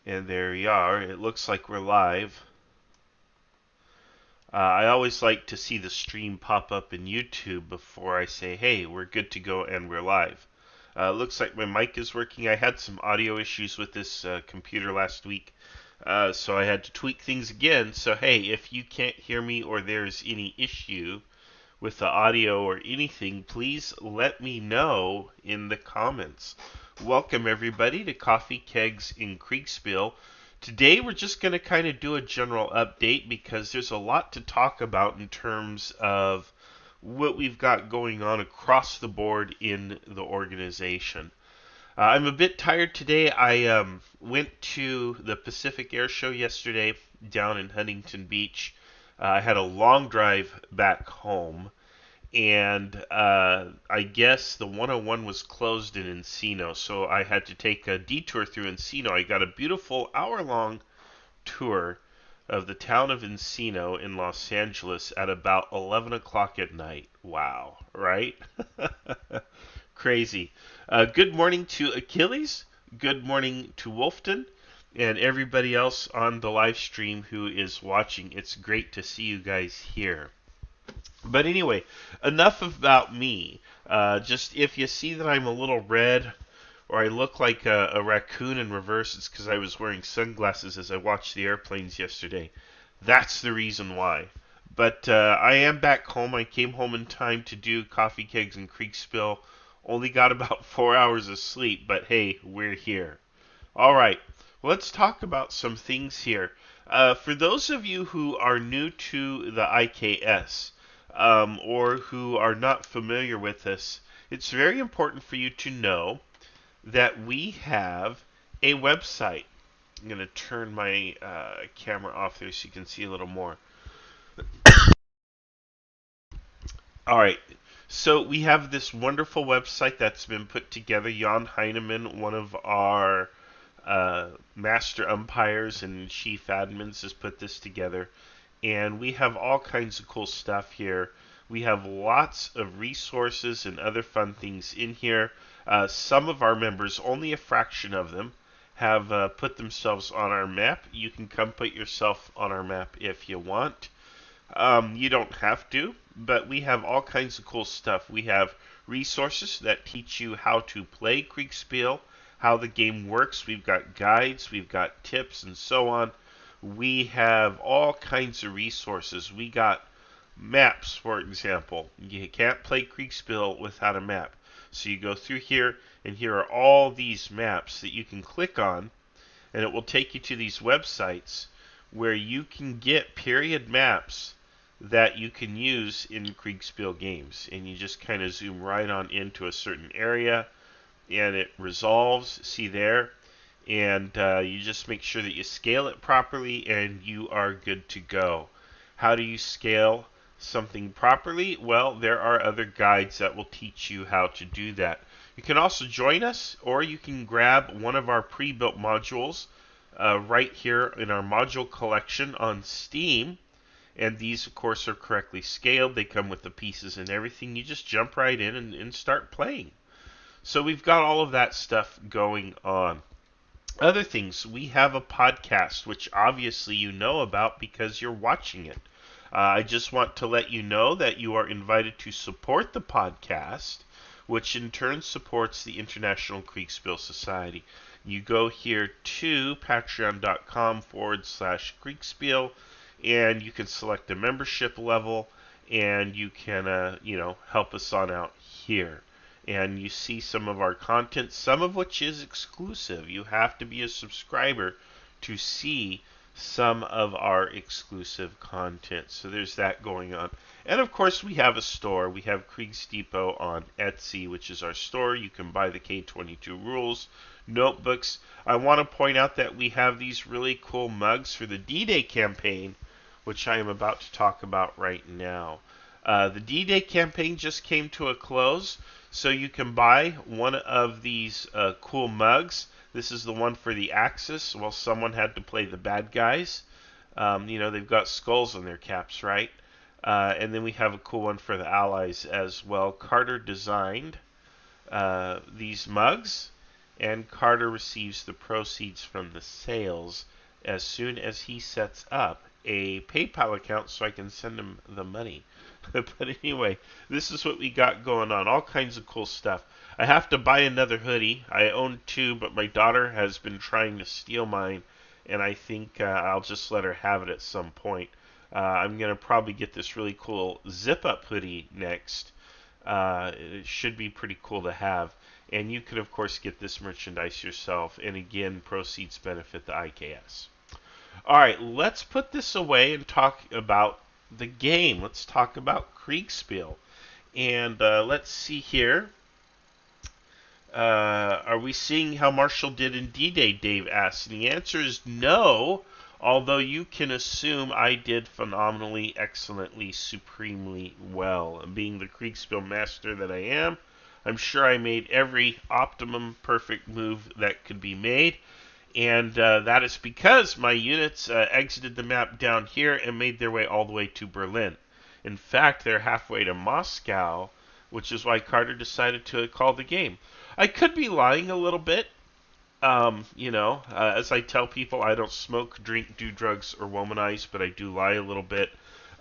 And there we are. It looks like we're live. I always like to see the stream pop up in YouTube before I say, hey, we're good to go and we're live. Looks like my mic is working. I had some audio issues with this computer last week, so I had to tweak things again. So, hey, if you can't hear me or there's any issue with the audio or anything, please let me know in the comments. Welcome everybody to Coffee, Kegs, and Kriegsspiel. Today we're just going to kind of do a general update because there's a lot to talk about in terms of what we've got going on across the board in the organization. I'm a bit tired today. I went to the Pacific Air Show yesterday down in Huntington Beach. I had a long drive back home, and I guess the 101 was closed in Encino, so I had to take a detour through Encino. I got a beautiful hour-long tour of the town of Encino in Los Angeles at about 11 o'clock at night. Wow, right? Crazy. Good morning to Achilles. Good morning to Wolfton and everybody else on the live stream who is watching. It's great to see you guys here. But anyway, enough about me. Just if you see that I'm a little red or I look like a raccoon in reverse, it's because I was wearing sunglasses as I watched the airplanes yesterday. That's the reason why. But I am back home. I came home in time to do Coffee, Kegs, and Kriegsspiel. Only got about 4 hours of sleep, but hey, we're here. All right, let's talk about some things here. For those of you who are new to the IKS, or who are not familiar with this, it's very important for you to know that we have a website. I'm going to turn my camera off there so you can see a little more. All right. So we have this wonderful website that's been put together. Jan Heinemann, one of our master umpires and chief admins, has put this together. And we have all kinds of cool stuff here. We have lots of resources and other fun things in here. Some of our members, only a fraction of them, have put themselves on our map. You can come put yourself on our map if you want. You don't have to, but we have all kinds of cool stuff. We have resources that teach you how to play Kriegsspiel, how the game works. We've got guides, we've got tips, and so on. We have all kinds of resources. We got maps, for example. You can't play Kriegsspiel without a map. So you go through here, and here are all these maps that you can click on, and it will take you to these websites where you can get period maps that you can use in Kriegsspiel games. And you just kind of zoom right on into a certain area, and it resolves. See there? And you just make sure that you scale it properly, and you are good to go. How do you scale something properly? Well, there are other guides that will teach you how to do that. You can also join us, or you can grab one of our pre-built modules right here in our module collection on Steam. And these, of course, are correctly scaled. They come with the pieces and everything. You just jump right in and start playing. So we've got all of that stuff going on. Other things, we have a podcast, which obviously you know about because you're watching it. I just want to let you know that you are invited to support the podcast, which in turn supports the International Kriegsspiel Society. You go here to patreon.com/Kriegsspiel, and you can select a membership level, and you can, help us on out here. And you see some of our content, some of which is exclusive. You have to be a subscriber to see some of our exclusive content. So there's that going on. And of course, we have a store. We have Kriegs Depot on Etsy, which is our store. You can buy the K22 rules, notebooks. I want to point out that we have these really cool mugs for the D-Day campaign, which I am about to talk about right now. The D-Day campaign just came to a close, so you can buy one of these cool mugs. This is the one for the Axis. Well, someone had to play the bad guys. They've got skulls on their caps, right? And then we have a cool one for the Allies as well. Carter designed these mugs, and Carter receives the proceeds from the sales as soon as he sets up a PayPal account so I can send him the money. But anyway, this is what we got going on. All kinds of cool stuff. I have to buy another hoodie. I own two, but my daughter has been trying to steal mine, and I think I'll just let her have it at some point. I'm going to probably get this really cool zip-up hoodie next. It should be pretty cool to have. And you can, of course, get this merchandise yourself. And again, proceeds benefit the IKS. All right, let's put this away and talk about the game. Let's talk about Kriegsspiel. And let's see here. Are we seeing how Marshall did in D-Day, Dave asks. And the answer is no, although you can assume I did phenomenally, excellently, supremely well. Being the Kriegsspiel master that I am, I'm sure I made every optimum perfect move that could be made. And that is because my units exited the map down here and made their way all the way to Berlin. In fact, they're halfway to Moscow, which is why Carter decided to call the game. I could be lying a little bit. As I tell people, I don't smoke, drink, do drugs, or womanize, but I do lie a little bit.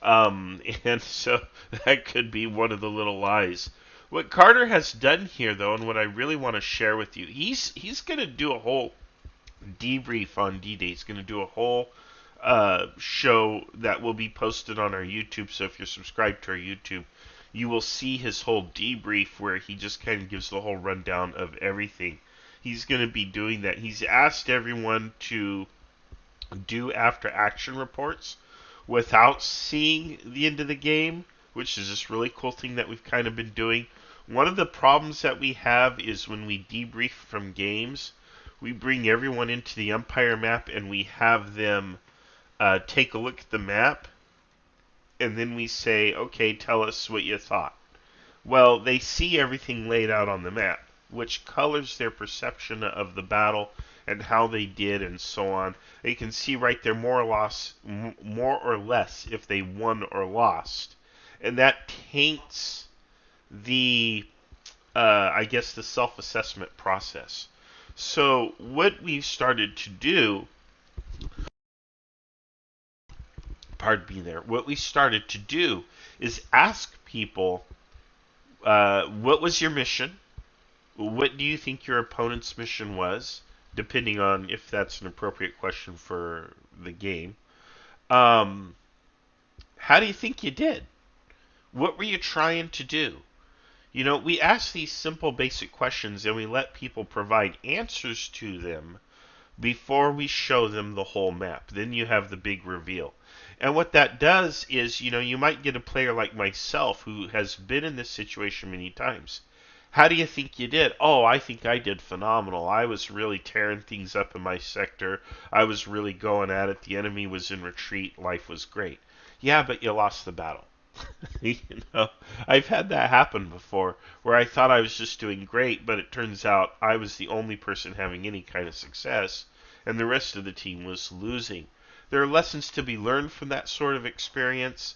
And so that could be one of the little lies. What Carter has done here, though, and what I really want to share with you, he's going to do a whole debrief on D-Day. He's going to do a whole show that will be posted on our YouTube. So if you're subscribed to our YouTube, you will see his whole debrief where he just kind of gives the whole rundown of everything. He's going to be doing that. He's asked everyone to do after action reports without seeing the end of the game, which is this really cool thing that we've kind of been doing. One of the problems that we have is when we debrief from games, we bring everyone into the Empire map and we have them take a look at the map, and then we say, okay, tell us what you thought. Well, they see everything laid out on the map, which colors their perception of the battle and how they did and so on. They can see right there more or less if they won or lost. And that taints the, the self-assessment process. So what we've started to do, what we started to do is ask people, what was your mission? What do you think your opponent's mission was? Depending on if that's an appropriate question for the game. How do you think you did? What were you trying to do? You know, we ask these simple basic questions and we let people provide answers to them before we show them the whole map. Then you have the big reveal. And what that does is, you might get a player like myself who has been in this situation many times. How do you think you did? Oh, I think I did phenomenal. I was really tearing things up in my sector. I was really going at it. The enemy was in retreat. Life was great. Yeah, but you lost the battle. I've had that happen before where I thought I was just doing great, but it turns out I was the only person having any kind of success, and the rest of the team was losing. There are lessons to be learned from that sort of experience,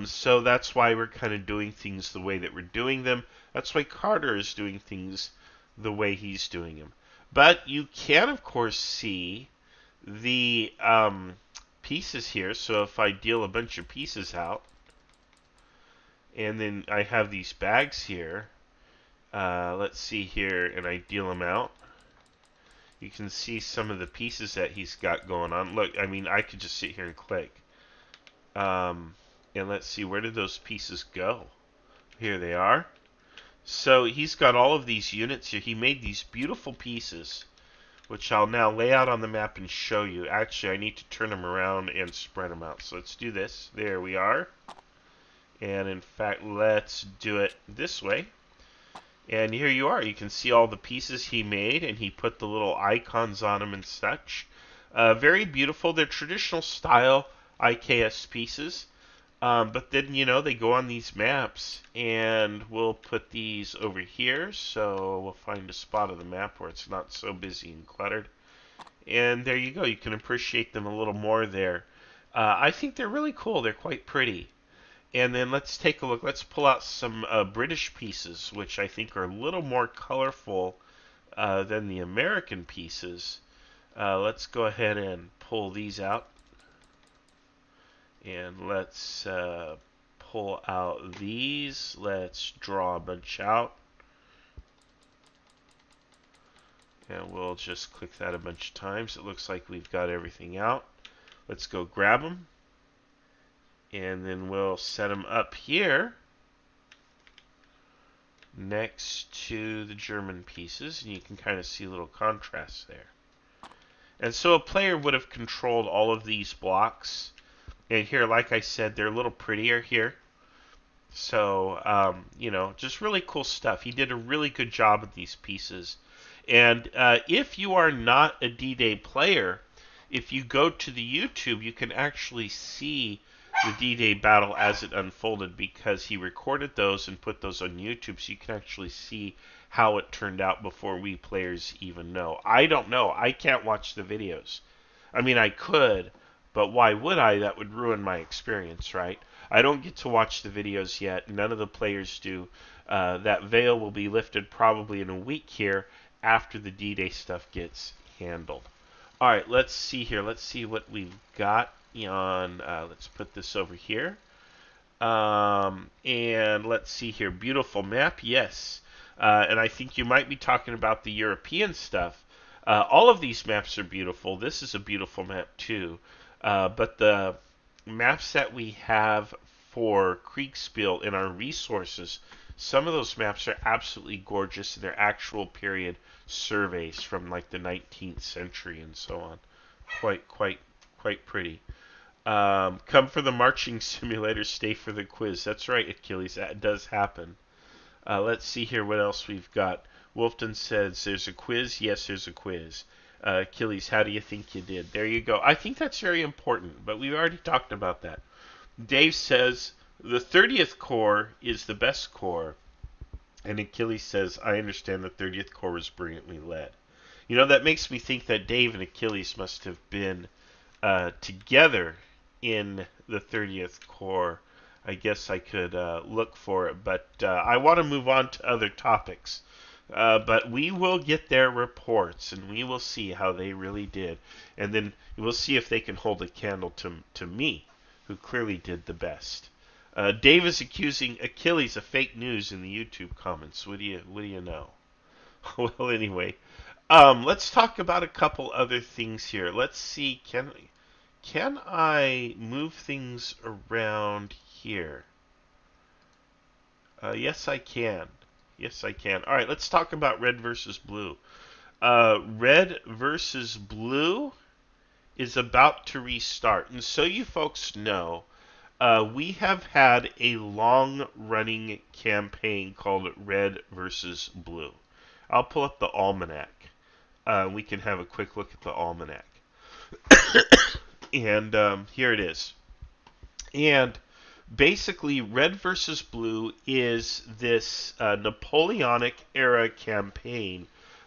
so that's why we're kind of doing things the way that we're doing them. That's why Carter is doing things the way he's doing them. But you can, of course, see the pieces here. So if I deal a bunch of pieces out, and then I have these bags here, let's see here, and I deal them out, you can see some of the pieces that he's got going on. Look, I mean, I could just sit here and click. And let's see, where did those pieces go? Here they are. So he's got all of these units here. He made these beautiful pieces, which I'll now lay out on the map and show you. Actually, I need to turn them around and spread them out. So let's do this. There we are. And in fact, let's do it this way. And here you are. You can see all the pieces he made, and he put the little icons on them and such. Very beautiful. They're traditional style IKS pieces. But then, they go on these maps, and we'll put these over here. So we'll find a spot of the map where it's not so busy and cluttered. And there you go. You can appreciate them a little more there. I think they're really cool. They're quite pretty. And then let's take a look. Let's pull out some British pieces, which I think are a little more colorful than the American pieces. Let's go ahead and pull these out. And let's pull out these. Let's draw a bunch out. And we'll just click that a bunch of times. It looks like we've got everything out. Let's go grab them. And then we'll set them up here next to the German pieces. And you can kind of see a little contrast there. And so a player would have controlled all of these blocks. And here, like I said, they're a little prettier here. So, you know, just really cool stuff. He did a really good job with these pieces. And if you are not a D-Day player, if you go to the YouTube, you can actually see the D-Day battle as it unfolded, because he recorded those and put those on YouTube, so you can actually see how it turned out before we players even know. I don't know. I can't watch the videos. I mean, I could, but why would I? That would ruin my experience, right? I don't get to watch the videos yet. None of the players do. That veil will be lifted probably in a week here after the D-Day stuff gets handled. All right, let's see here. Let's see what we've got on. Let's put this over here. And let's see here. Beautiful map, yes. And I think you might be talking about the European stuff. All of these maps are beautiful. This is a beautiful map too. But the maps that we have for Kriegsspiel in our resources, some of those maps are absolutely gorgeous. They're actual period surveys from like the 19th century and so on. Quite pretty. Come for the marching simulator, stay for the quiz. That's right, Achilles. That does happen. Let's see here what else we've got. Wolfton says, there's a quiz. Yes, there's a quiz. Achilles, how do you think you did? There you go. I think that's very important, but we've already talked about that. Dave says, the 30th Corps is the best corps. And Achilles says, I understand the 30th Corps was brilliantly led. You know, that makes me think that Dave and Achilles must have been together in the 30th Corps. I guess I could look for it, but I want to move on to other topics. But we will get their reports, and we will see how they really did. And then we'll see if they can hold a candle to me, who clearly did the best. Dave is accusing Achilles of fake news in the YouTube comments. What do you know? Well, anyway, let's talk about a couple other things here. Let's see, can I move things around here? Yes, I can. Yes, I can. All right, let's talk about red versus blue. Red versus blue is about to restart. And so you folks know, we have had a long-running campaign called Red versus Blue. I'll pull up the almanac. We can have a quick look at the almanac. And here it is. And basically, Red versus Blue is this Napoleonic era campaign,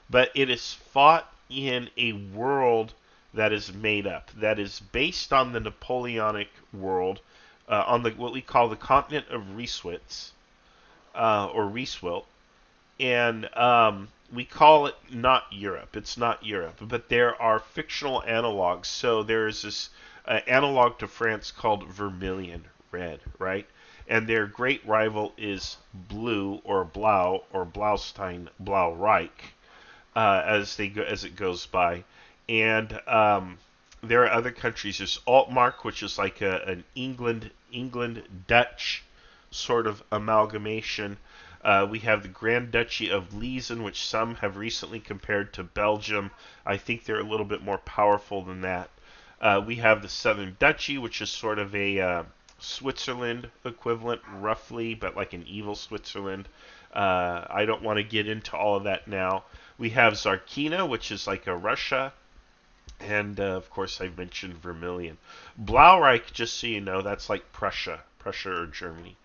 but it is fought in a world that is made up, that is based on the Napoleonic world, on the what we call the continent of Reeswitz, or Reeswilt, and we call it not Europe. It's not Europe, but there are fictional analogs. So there is this analog to France called Vermilion, red, right? And their great rival is Blue or Blau or Blaustein, Blaureich, as it goes by. And there are other countries. There's Altmark, which is like an England Dutch sort of amalgamation. We have the Grand Duchy of Liesen, which some have recently compared to Belgium. I think they're a little bit more powerful than that. We have the Southern Duchy, which is sort of a Switzerland equivalent, roughly, but like an evil Switzerland. I don't want to get into all of that now. We have Zarkina, which is like a Russia. And, of course, I've mentioned Vermilion. Blaureich, just so you know, that's like Prussia or Germany.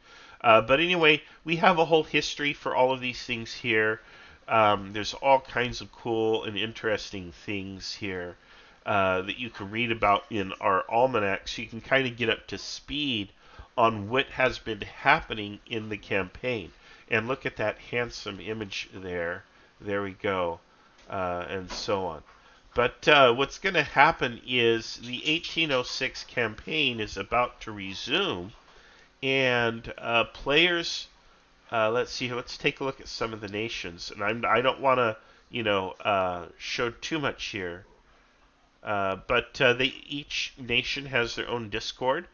But anyway, we have a whole history for all of these things here. There's all kinds of cool and interesting things here that you can read about in our almanac, so you can kind of get up to speed on what has been happening in the campaign. And look at that handsome image there. There we go. and so on. But what's going to happen is the 1806 campaign is about to resume, and players. Let's see. Let's take a look at some of the nations, and I don't want to, show too much here. But each nation has their own Discord,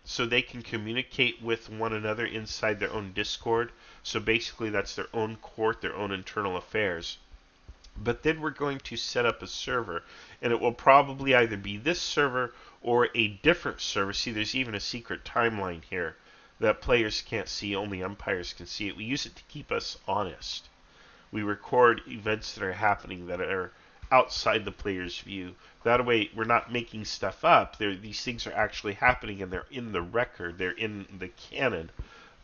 so they can communicate with one another inside their own Discord. So basically, that's their own court, their own internal affairs. But then we're going to set up a server, and it will probably either be this server or a different server. See, there's even a secret timeline here that players can't see, only umpires can see it. We use it to keep us honest. We record events that are happening that are outside the player's view. That way, we're not making stuff up. These things are actually happening, and they're in the record. They're in the canon,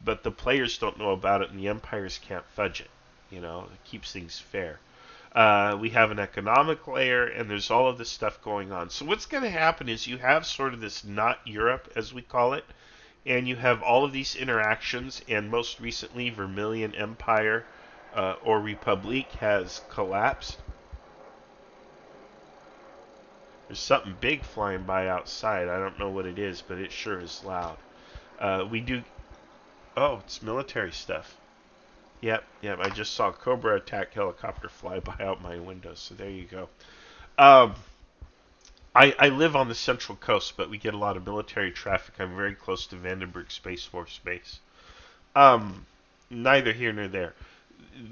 but the players don't know about it, and the umpires can't fudge it. It keeps things fair. We have an economic layer, and there's all of this stuff going on. So what's going to happen is you have sort of this not Europe, as we call it, and you have all of these interactions, and most recently Vermilion Empire or Republique has collapsed. There's something big flying by outside. I don't know what it is, but it sure is loud. We do... Oh, it's military stuff. Yep. I just saw a Cobra attack helicopter fly by out my window, so there you go. Um, I live on the Central Coast, but we get a lot of military traffic. I'm very close to Vandenberg Space Force Base. Neither here nor there.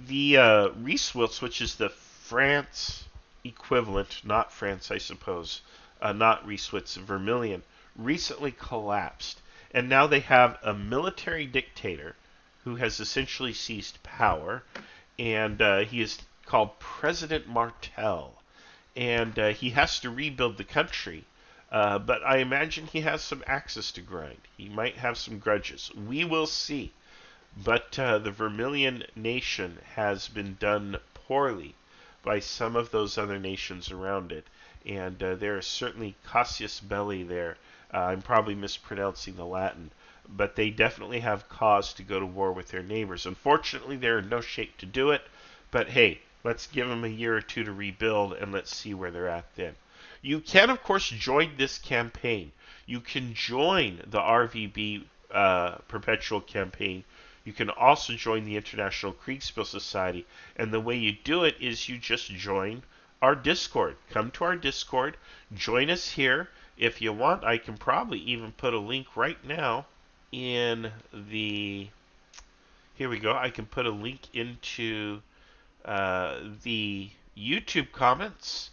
The Reeswilts, which is the France equivalent, not France, I suppose, not Reeswitz, Vermilion, recently collapsed. And now they have a military dictator who has essentially seized power, and he is called President Martel. And he has to rebuild the country, but I imagine he has some axes to grind. He might have some grudges. We will see. But the Vermilion nation has been done poorly by some of those other nations around it, and there is certainly casus belli there. I'm probably mispronouncing the Latin, but they definitely have cause to go to war with their neighbors. Unfortunately, they're in no shape to do it, but hey, let's give them a year or two to rebuild, and let's see where they're at then. You can, of course, join this campaign. You can join the RVB Perpetual campaign. You can also join the International Kriegsspiel Society, and the way you do it is you just join our Discord. Come to our Discord, join us here. If you want, I can probably even put a link right now in the... Here we go. I can put a link into the YouTube comments,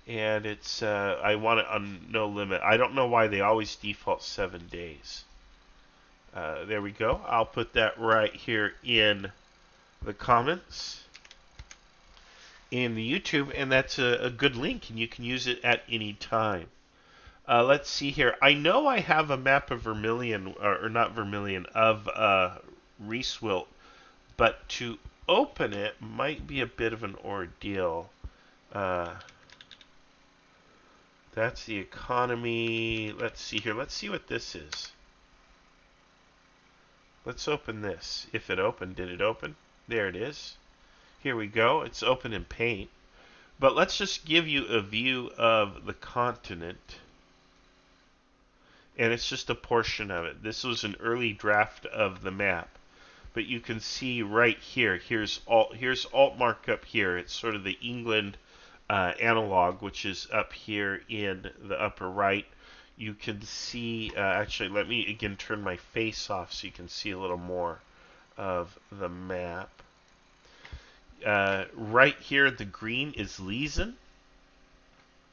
and it's I want it on no limit. I don't know why they always default 7 days. There we go. I'll put that right here in the comments in the YouTube, and that's a good link, and you can use it at any time. Let's see here. I know I have a map of Vermilion, or not Vermilion, of Reeswilt, but to open it might be a bit of an ordeal. That's the economy. Let's see here. Let's see what this is. Let's open this. If it opened, did it open? There it is. Here we go. It's open in Paint. But let's just give you a view of the continent. And it's just a portion of it. This was an early draft of the map. But you can see right here, here's alt markup here. It's sort of the England analog, which is up here in the upper right. You can see, actually, let me again turn my face off so you can see a little more of the map. Right here, the green is Liesen.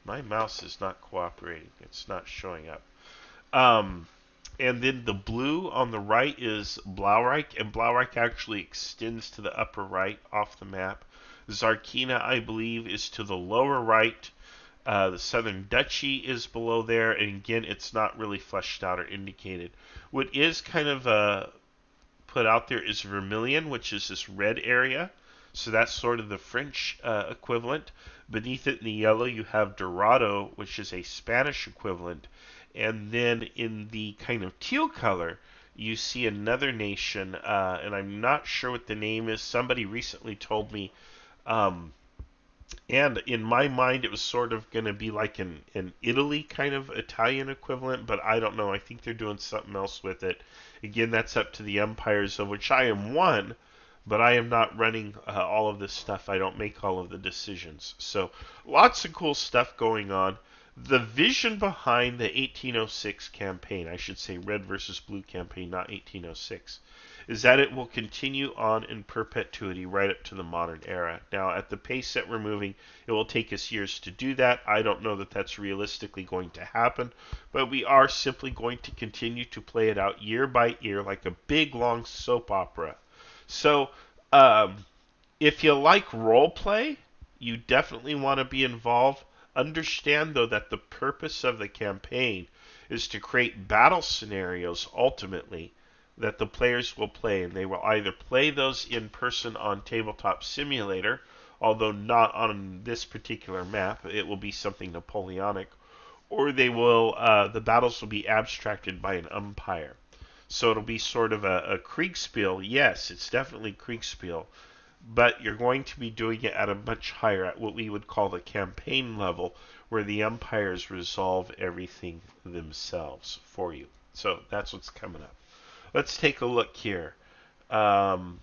My mouse is not cooperating. It's not showing up. And then the blue on the right is Blaureich, and Blaureich actually extends to the upper right off the map. Zarkina, I believe, is to the lower right. The Southern Duchy is below there, and again, it's not really fleshed out or indicated. What is kind of put out there is Vermilion, which is this red area. So that's sort of the French equivalent. Beneath it in the yellow, you have Dorado, which is a Spanish equivalent. And then in the kind of teal color, you see another nation, and I'm not sure what the name is. Somebody recently told me And in my mind, it was sort of going to be like an Italy kind of Italian equivalent, but I don't know. I think they're doing something else with it. Again, that's up to the empires, of which I am one, but I am not running all of this stuff. I don't make all of the decisions. So lots of cool stuff going on. The vision behind the 1806 campaign, I should say Red versus Blue campaign, not 1806, is that it will continue on in perpetuity right up to the modern era. Now, at the pace that we're moving, it will take us years to do that. I don't know that that's realistically going to happen, but we are simply going to continue to play it out year by year like a big, long soap opera. So, if you like role play, you definitely want to be involved. Understand, though, that the purpose of the campaign is to create battle scenarios ultimately that the players will play, and they will either play those in person on Tabletop Simulator, although not on this particular map. It will be something Napoleonic, or they will the battles will be abstracted by an umpire. So it'll be sort of a Kriegsspiel. Yes, it's definitely Kriegsspiel, but you're going to be doing it at a much higher, at what we would call the campaign level, where the umpires resolve everything themselves for you. So that's what's coming up. Let's take a look here. Um,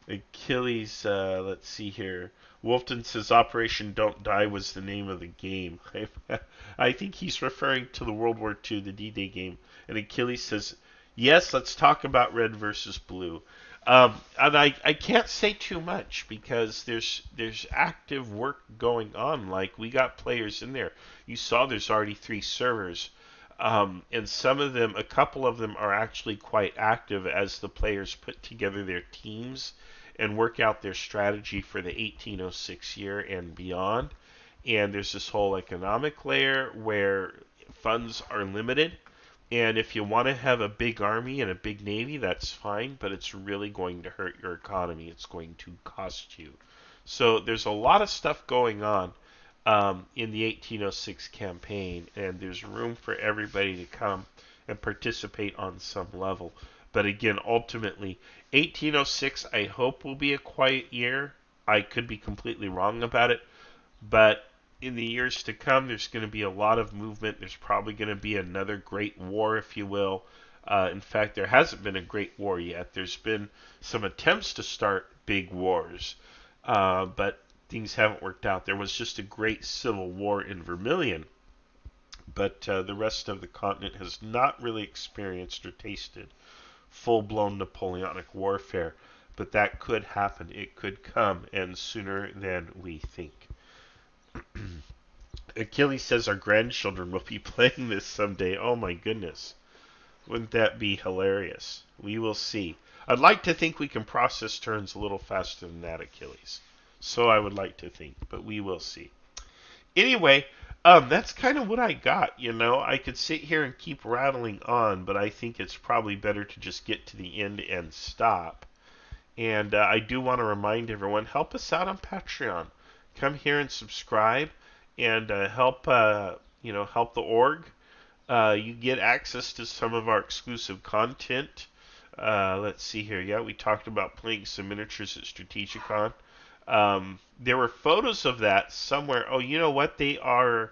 Achilles, let's see here. Wolfton says Operation Don't Die was the name of the game. I think he's referring to the World War II, the D-Day game. And Achilles says, yes, let's talk about red versus blue. And I can't say too much because there's active work going on. Like, we got players in there. You saw there's already 3 servers. And some of them, a couple of them are actually quite active as the players put together their teams and work out their strategy for the 1806 year and beyond. And there's this whole economic layer where funds are limited. And if you want to have a big army and a big navy, that's fine, but it's really going to hurt your economy. It's going to cost you. So there's a lot of stuff going on in the 1806 campaign, and there's room for everybody to come and participate on some level. But again, ultimately, 1806 I hope will be a quiet year. I could be completely wrong about it, but in the years to come, there's going to be a lot of movement. There's probably going to be another great war, if you will. In fact, there hasn't been a great war yet. There's been some attempts to start big wars, but things haven't worked out. There was just a great civil war in Vermilion, but the rest of the continent has not really experienced or tasted full-blown Napoleonic warfare. But that could happen. It could come, and sooner than we think. Achilles says our grandchildren will be playing this someday. Oh my goodness. Wouldn't that be hilarious? We will see. I'd like to think we can process turns a little faster than that, Achilles. So I would like to think, but we will see. Anyway, that's kind of what I got. I could sit here and keep rattling on, but I think it's probably better to just get to the end and stop. And I do want to remind everyone, help us out on Patreon. Come here and subscribe and help help the org. You get access to some of our exclusive content. Let's see here. Yeah, we talked about playing some miniatures at Strategicon. There were photos of that somewhere. Oh, you know what? They're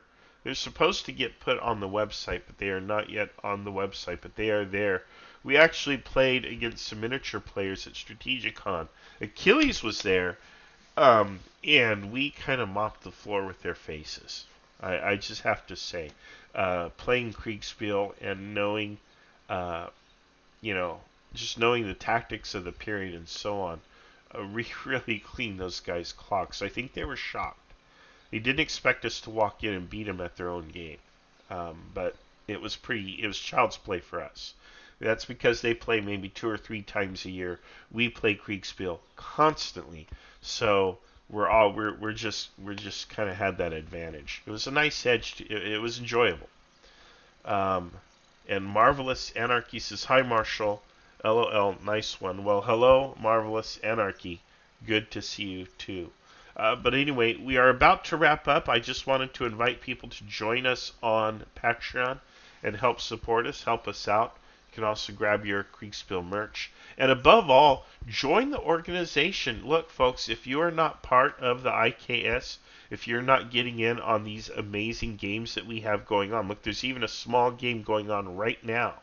supposed to get put on the website, but they are not yet on the website, but they are there. We actually played against some miniature players at Strategicon. Achilles was there, and we kind of mopped the floor with their faces. I just have to say, playing Kriegsspiel and knowing, just knowing the tactics of the period and so on, we really cleaned those guys' clocks. I think they were shocked. They didn't expect us to walk in and beat them at their own game, but it was child's play for us. That's because they play maybe 2 or 3 times a year. We play Kriegsspiel constantly, so we're just kind of had that advantage. It was a nice edge. It was enjoyable. And Marvelous Anarchy says, "Hi Marshall, LOL, nice one." Well, hello Marvelous Anarchy, good to see you too. But anyway, we are about to wrap up. I just wanted to invite people to join us on Patreon and help support us, help us out. You can also grab your Kriegsspiel merch. And above all, join the organization. Look, folks, if you are not part of the IKS, if you're not getting in on these amazing games that we have going on, look, there's even a small game going on right now.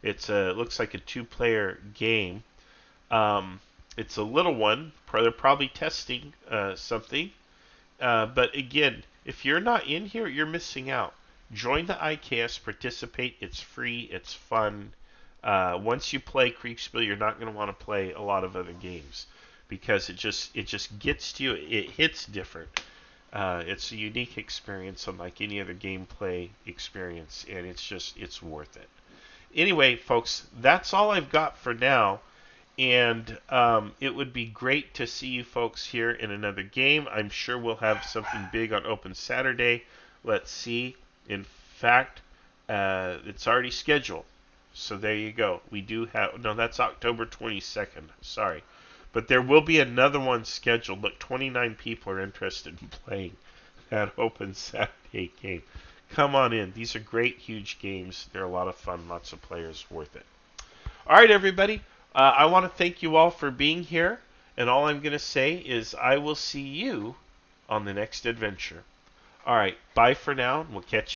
It looks like a two-player game. Um, it's a little one. They're probably testing something. But again, if you're not in here, you're missing out. Join the IKS, participate. It's free. It's fun. Once you play Kriegsspiel, you're not going to want to play a lot of other games because it just gets to you. It hits different. It's a unique experience unlike any other gameplay experience, and it's worth it. Anyway, folks, that's all I've got for now. And it would be great to see you folks here in another game. I'm sure we'll have something big on Open Saturday. Let's see. In fact, it's already scheduled. So there you go. We do have... No, that's October 22nd. Sorry. But there will be another one scheduled. Look, 29 people are interested in playing that Open Saturday game. Come on in. These are great, huge games. They're a lot of fun. Lots of players. Worth it. All right, everybody. I want to thank you all for being here, and all I'm going to say is I will see you on the next adventure. All right, bye for now, and we'll catch you.